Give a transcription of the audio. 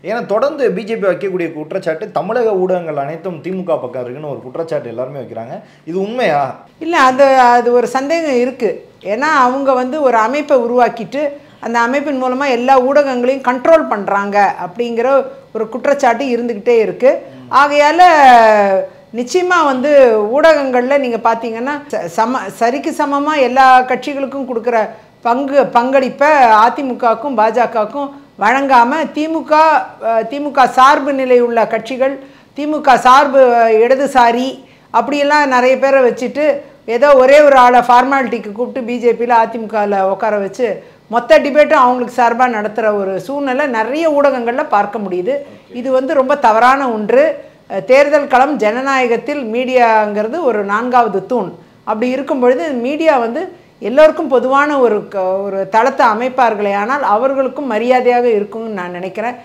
ஏன்னா தொடர்ந்து பிஜேபி வைக்கக்கூடிய குற்றச்சாட்டு தமிழக ஊடகங்கள் அனைத்தும் திமுக பக்கம் இருக்குன்னு ஒரு குற்றச்சாட்டு எல்லாருமே வைக்கிறாங்க. இது உண்மையா? இல்லை, அது ஒரு சந்தேகம் இருக்குது. ஏன்னா அவங்க ஒரு அமைப்பை உருவாக்கிட்டு அந்த அமைப்பின் மூலமாக எல்லா ஊடகங்களையும் கண்ட்ரோல் பண்ணுறாங்க அப்படிங்கிற ஒரு குற்றச்சாட்டு இருந்துக்கிட்டே இருக்குது. ஆகையால் நிச்சயமாக ஊடகங்களில் நீங்கள் பார்த்தீங்கன்னா சரிக்கு சமமாக எல்லா கட்சிகளுக்கும் கொடுக்குற பங்களிப்பை அதிமுகவுக்கும் பாஜகவுக்கும் வழங்காமல் திமுக சார்பு நிலை உள்ள கட்சிகள், திமுக சார்பு இடதுசாரி அப்படியெல்லாம் நிறைய பேரை வச்சுட்டு ஏதோ ஒரே ஒரு ஆளை ஃபார்மாலிட்டிக்கு கூப்பிட்டு பிஜேபியில் அதிமுகவில் உட்கார வச்சு மொத்த டிபேட்டும் அவங்களுக்கு சார்பாக நடத்துகிற ஒரு சூழ்நிலை நிறைய ஊடகங்களில் பார்க்க முடியுது. இது ரொம்ப தவறான ஒன்று. தேர்தல் களம் ஜனநாயகத்தில் மீடியாங்கிறது ஒரு 4வது தூண். அப்படி இருக்கும் பொழுது மீடியா எல்லோருக்கும் பொதுவான ஒரு தளத்தை அமைப்பார்களே ஆனால் அவர்களுக்கும் மரியாதையாக இருக்கும்னு நான் நினைக்கிறேன்.